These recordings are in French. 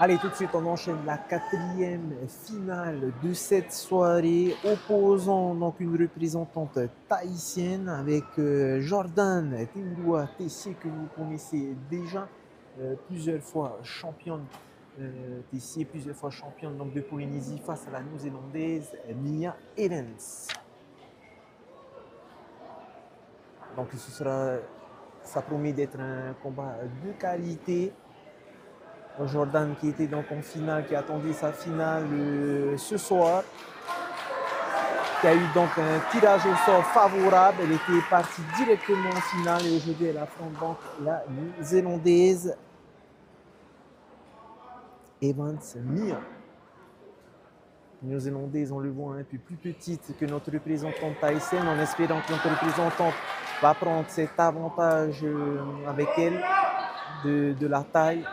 Allez, tout de suite, on enchaîne la quatrième finale de cette soirée, opposant donc une représentante tahitienne avec Jordan Tindua Tessier, que vous connaissez déjà, plusieurs fois championne Tessier, plusieurs fois championne donc, de Polynésie face à la Néo-Zélandaise Mia Evans. Donc ça promet d'être un combat de qualité. Jordan qui était donc en finale, qui attendait sa finale ce soir, qui a eu donc un tirage au sort favorable. Elle était partie directement en finale et aujourd'hui elle affronte donc la Néo-Zélandaise Evans Mia. Néo-Zélandaise, on le voit un peu plus petite que notre représentante tahitienne, en espérant que notre représentante va prendre cet avantage avec elle de la taille.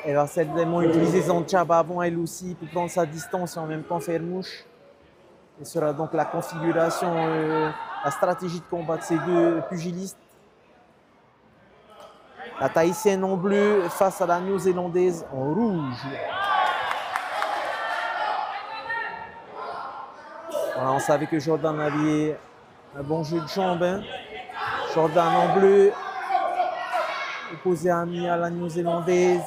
Elle va certainement utiliser son jab avant elle aussi pour prendre sa distance et en même temps faire mouche. Ce sera donc la configuration, la stratégie de combat de ces deux pugilistes. La Tahitienne en bleu face à la Néo-Zélandaise en rouge. Voilà, on savait que Jordan avait un bon jeu de jambes. Hein. Jordan en bleu, opposé à Mia, la Néo-Zélandaise.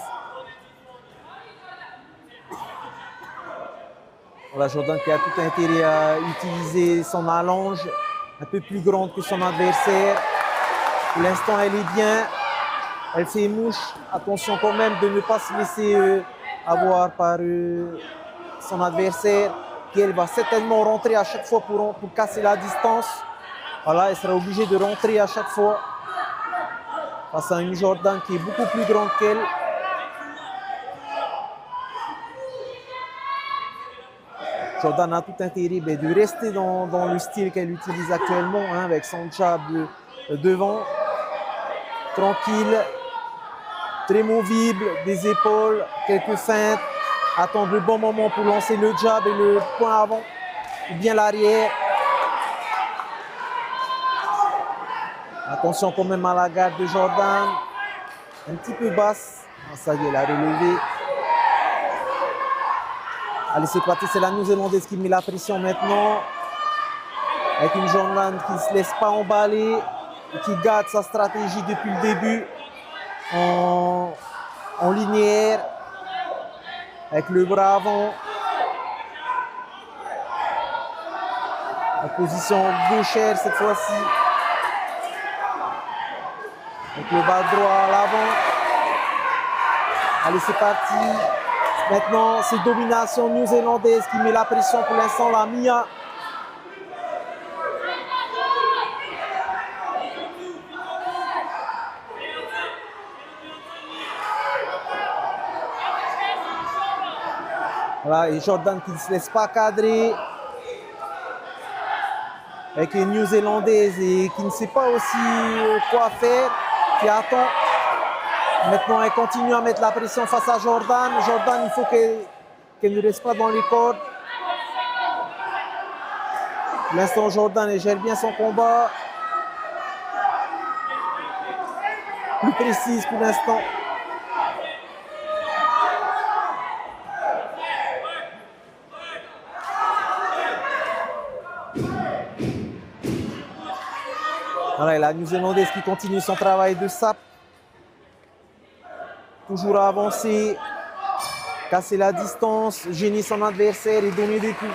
Voilà, Jordan qui a tout intérêt à utiliser son allonge, un peu plus grande que son adversaire. Pour l'instant, elle est bien. Elle fait mouche. Attention quand même de ne pas se laisser avoir par son adversaire, qui elle va certainement rentrer à chaque fois pour casser la distance. Voilà, elle sera obligée de rentrer à chaque fois face à une Jordan qui est beaucoup plus grande qu'elle. Jordan a tout intérêt de rester dans le style qu'elle utilise actuellement, hein, avec son jab devant, tranquille, très movible, des épaules, quelques feintes, attendre le bon moment pour lancer le jab et le point avant, ou bien l'arrière. Attention quand même à la garde de Jordan, un petit peu basse. Ça y est, elle a relevé. Allez, c'est parti, c'est la Néo-Zélandaise qui met la pression maintenant. Avec une Jordan qui ne se laisse pas emballer et qui garde sa stratégie depuis le début en linéaire, avec le bras avant. En position gauchère cette fois-ci. Avec le bas droit à l'avant. Allez, c'est parti. Maintenant, c'est domination néo-zélandaise qui met la pression pour l'instant, la Mia. Voilà, et Jordan qui ne se laisse pas cadrer. Avec une néo-zélandaise et qui ne sait pas aussi quoi faire, qui attend. Maintenant, elle continue à mettre la pression face à Jordan. Jordan, il faut qu'elle ne reste pas dans les cordes. Pour l'instant, Jordan, elle gère bien son combat. Plus précise pour l'instant. Voilà, et la Néo-Zélandaise qui continue son travail de sape. Toujours à avancer, casser la distance, gêner son adversaire et donner des coups.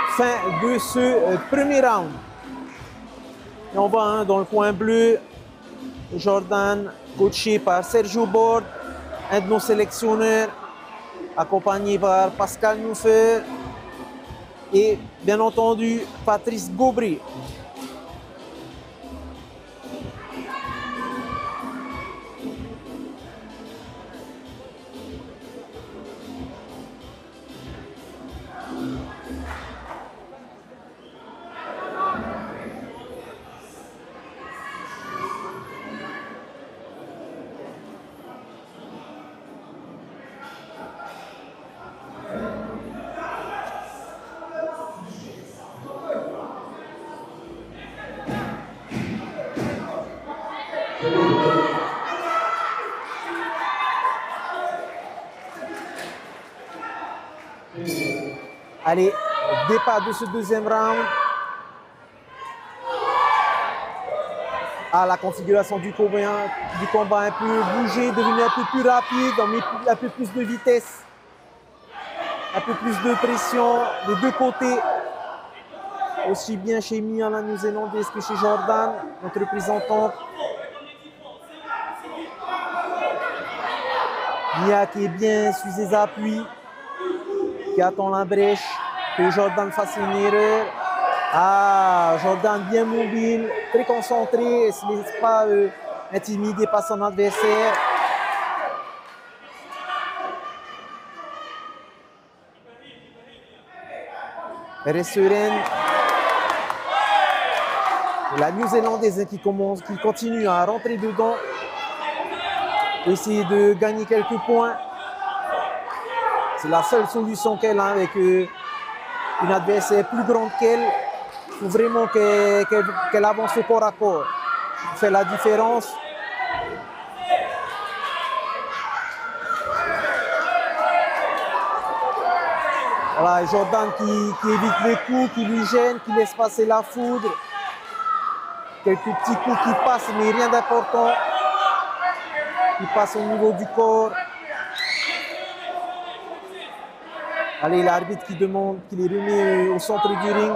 Fin de ce premier round. Et on voit dans le coin bleu, Jordan, coaché par Sergio Bord, un de nos sélectionneurs, accompagné par Pascal Nouffer et bien entendu Patrice Gaubré. Allez, départ de ce deuxième round. Ah, la configuration du combat un peu bougé, devenu un peu plus rapide, on met un peu plus de vitesse, un peu plus de pression des deux côtés, aussi bien chez Mia, la néo-zélandaise, que chez Jordan, notre représentante. Mia qui est bien sur ses appuis, qui attend la brèche, que Jordan fasse une erreur. Ah, Jordan bien mobile, très concentré, ne se laisse pas intimider par son adversaire. Elle reste sereine. La néo-zélandaise qui continue à rentrer dedans, essayer de gagner quelques points. C'est la seule solution qu'elle a avec une adversaire plus grande qu'elle. Il faut vraiment qu'elle avance au corps à corps. Fait la différence. Voilà, Jordan qui évite les coups, qui lui gêne, qui laisse passer la foudre. Quelques petits coups qui passent, mais rien d'important. Qui passent au niveau du corps. Allez, l'arbitre qui demande qu'il les remet au centre du ring.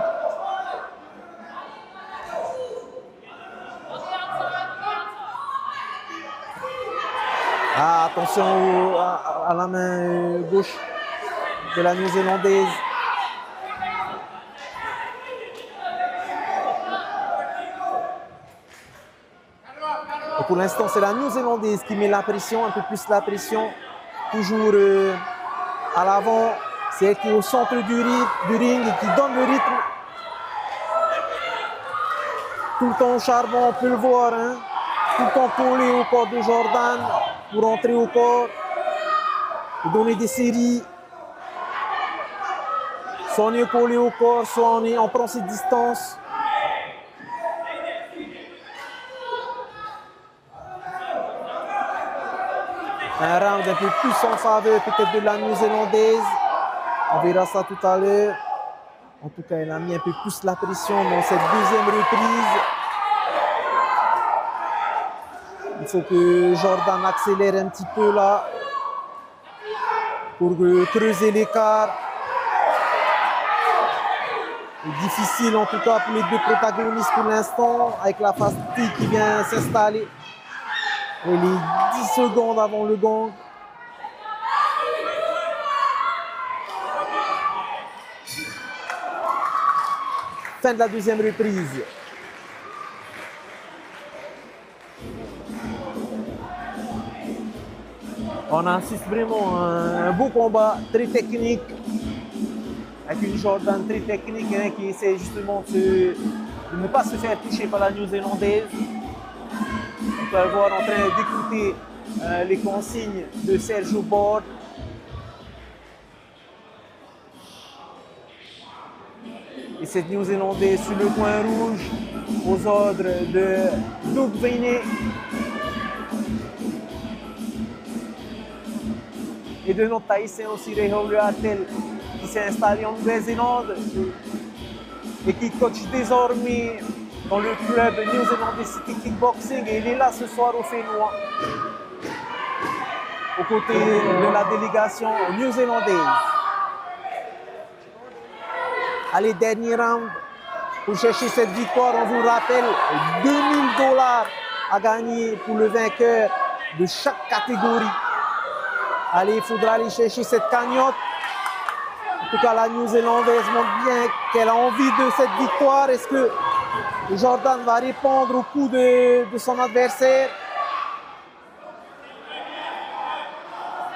Ah, attention à la main gauche de la néo-zélandaise. Et pour l'instant, c'est la néo-zélandaise qui met la pression, un peu plus la pression. Toujours à l'avant. C'est elle qui est au centre du ring et qui donne le rythme. Tout le temps au charbon, on peut le voir. Hein? Tout le temps collé au corps de Jordan pour entrer au corps. Pour donner des séries. Soit on est collé au corps, soit on prend ses distances. Un round un peu plus en faveur peut-être de la néo-zélandaise. On verra ça tout à l'heure. En tout cas, elle a mis un peu plus la pression dans cette deuxième reprise. Il faut que Jordan accélère un petit peu là pour creuser l'écart. Difficile en tout cas pour les deux protagonistes pour l'instant, avec la fatigue qui vient s'installer. Et les 10 secondes avant le gong. Fin de la deuxième reprise. On assiste vraiment à un beau combat, très technique, avec une Jordan très technique hein, qui essaie justement de ne pas se faire toucher par la néo-zélandaise. On peut le voir en train d'écouter les consignes de Sergio Bord. Et cette néo-zélandaise sur le coin rouge aux ordres de Doug Veiney et de notre Haïtien aussi, Réhol Atel, qui s'est installé en Nouvelle-Zélande et qui coach désormais dans le club néo-zélandais City Kickboxing. Et il est là ce soir au Fénois, aux côtés de la délégation néo-zélandaise. Allez, dernier round pour chercher cette victoire. On vous rappelle, 2 000 $ à gagner pour le vainqueur de chaque catégorie. Allez, il faudra aller chercher cette cagnotte. En tout cas, la néo-zélandaise montre bien qu'elle a envie de cette victoire. Est-ce que Jordan va répondre au coup de son adversaire?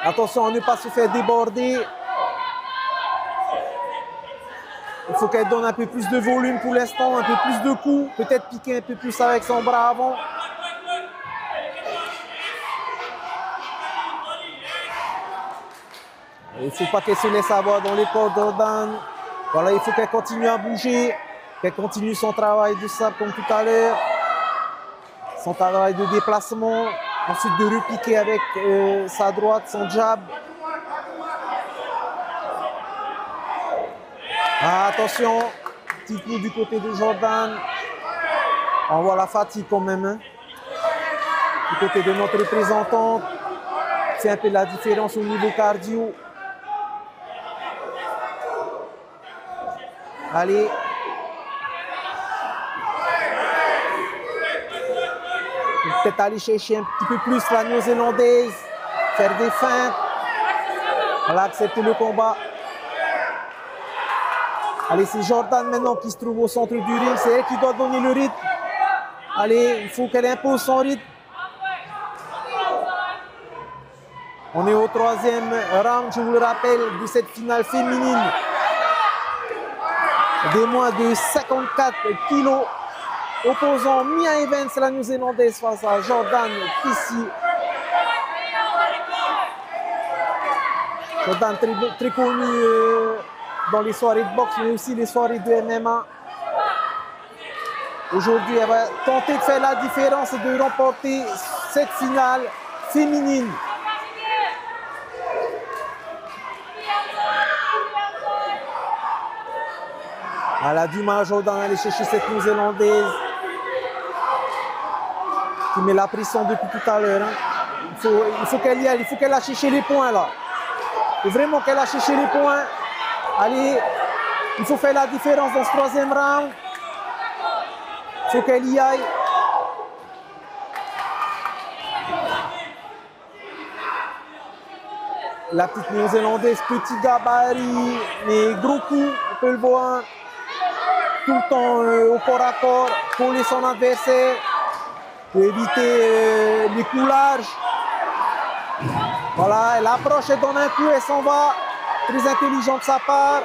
Attention à ne pas se faire déborder. Il faut qu'elle donne un peu plus de volume pour l'instant, un peu plus de coups, peut-être piquer un peu plus avec son bras avant. Il ne faut pas qu'elle se laisse avoir dans les corps d'Ordan. Voilà, il faut qu'elle continue à bouger, qu'elle continue son travail de sable comme tout à l'heure, son travail de déplacement, ensuite de repiquer avec sa droite, son jab. Ah, attention, petit coup du côté de Jordan. On voit la fatigue quand même. Hein. Du côté de notre représentante. C'est un peu la différence au niveau cardio. Allez. Peut-être aller chercher un petit peu plus la néo-zélandaise. Faire des feintes. Elle a accepté le combat. Allez, c'est Jordan maintenant qui se trouve au centre du ring. C'est elle qui doit donner le rythme. Allez, il faut qu'elle impose son rythme. On est au 3e round, je vous le rappelle, de cette finale féminine. Des moins de 54 kilos. Opposant Mia Evans, la néo-zélandaise, face à Jordan Tessy. Jordan très connu dans les soirées de boxe, mais aussi les soirées de MMA. Aujourd'hui, elle va tenter de faire la différence et de remporter cette finale féminine. Elle a du mal, Jordan, à aller chercher cette néo-zélandaise qui met la pression depuis tout à l'heure. Hein. Il faut qu'elle y aille, il faut qu'elle aille chercher les points là. Il faut vraiment qu'elle aille chercher les points. Allez, il faut faire la différence dans ce 3e round. Il faut qu'elle y aille. La petite néo-zélandaise, petit gabarit, mais gros coup, on peut le voir. Tout le temps au corps à corps, coller son adversaire, pour éviter les coups larges. Voilà, elle approche, elle donne un coup, elle s'en va. Très intelligent de sa part.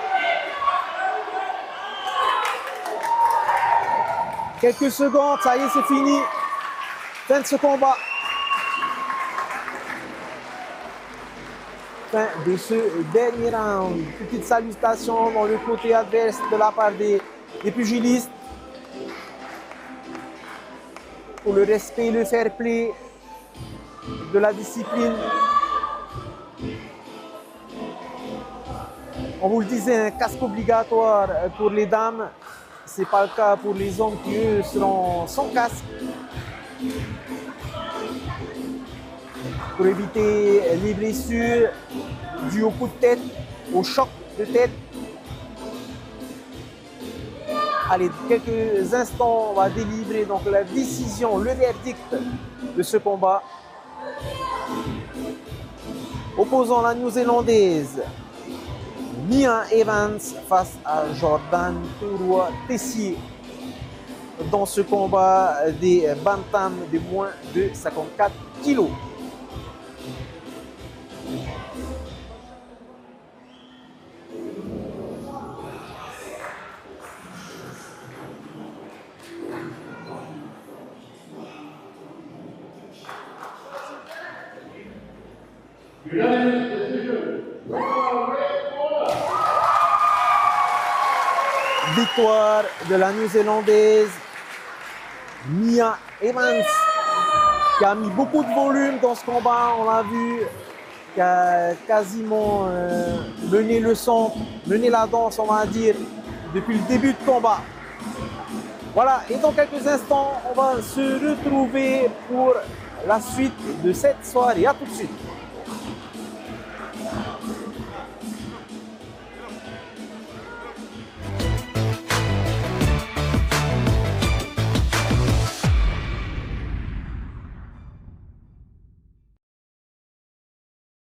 Quelques secondes, ça y est, c'est fini. Fin de ce combat. Fin de ce dernier round. Petite salutation dans le côté adverse de la part des pugilistes. Pour le respect et le fair play de la discipline. On vous le disait, un casque obligatoire pour les dames. Ce n'est pas le cas pour les hommes qui, eux, seront sans casque. Pour éviter les blessures dues au coup de tête, au choc de tête. Allez, quelques instants, on va délivrer donc la décision, le verdict de ce combat. Opposant la néo-zélandaise Mia Evans face à Jordan Tessy dans ce combat des bantams de moins de 54 kilos. Victoire de la néo-zélandaise Mia Evans qui a mis beaucoup de volume dans ce combat, on l'a vu, qui a quasiment mené le son, mené la danse, on va dire, depuis le début de combat. Voilà, et dans quelques instants, on va se retrouver pour la suite de cette soirée. À tout de suite.